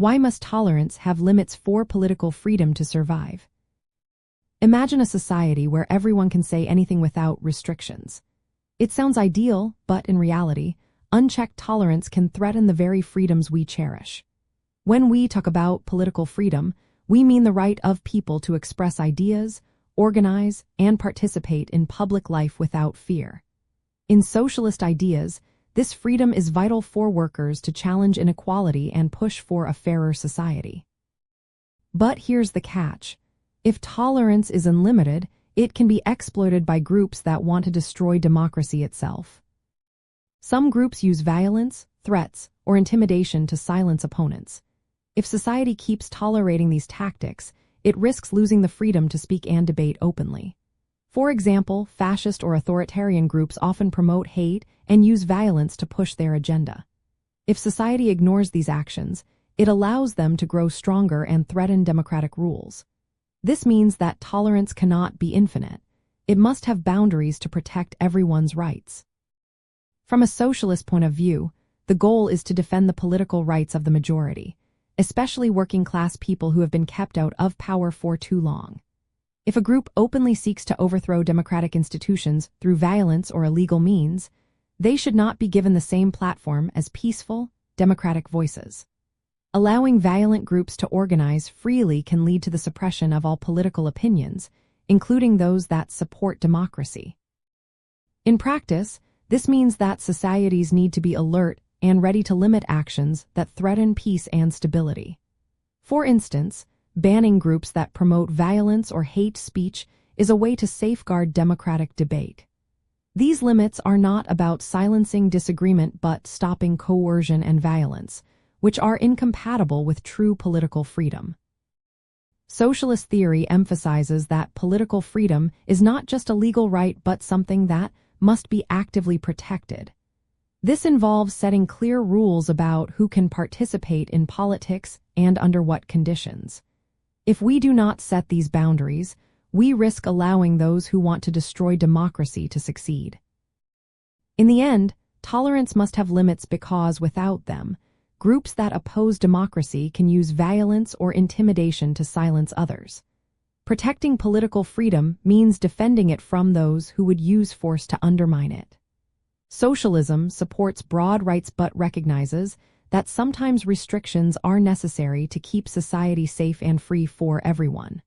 Why must tolerance have limits for political freedom to survive? Imagine a society where everyone can say anything without restrictions. It sounds ideal, but in reality, unchecked tolerance can threaten the very freedoms we cherish. When we talk about political freedom, we mean the right of people to express ideas, organize, and participate in public life without fear. In socialist ideas, this freedom is vital for workers to challenge inequality and push for a fairer society. But here's the catch. If tolerance is unlimited, it can be exploited by groups that want to destroy democracy itself. Some groups use violence, threats, or intimidation to silence opponents. If society keeps tolerating these tactics, it risks losing the freedom to speak and debate openly. For example, fascist or authoritarian groups often promote hate and use violence to push their agenda. If society ignores these actions, it allows them to grow stronger and threaten democratic rules. This means that tolerance cannot be infinite. It must have boundaries to protect everyone's rights. From a socialist point of view, the goal is to defend the political rights of the majority, especially working-class people who have been kept out of power for too long. If a group openly seeks to overthrow democratic institutions through violence or illegal means, they should not be given the same platform as peaceful, democratic voices. Allowing violent groups to organize freely can lead to the suppression of all political opinions, including those that support democracy. In practice, this means that societies need to be alert and ready to limit actions that threaten peace and stability. For instance, banning groups that promote violence or hate speech is a way to safeguard democratic debate. These limits are not about silencing disagreement but stopping coercion and violence, which are incompatible with true political freedom. Socialist theory emphasizes that political freedom is not just a legal right but something that must be actively protected. This involves setting clear rules about who can participate in politics and under what conditions. If we do not set these boundaries, we risk allowing those who want to destroy democracy to succeed. In the end, tolerance must have limits because without them, groups that oppose democracy can use violence or intimidation to silence others. Protecting political freedom means defending it from those who would use force to undermine it. Socialism supports broad rights but recognizes that sometimes restrictions are necessary to keep society safe and free for everyone.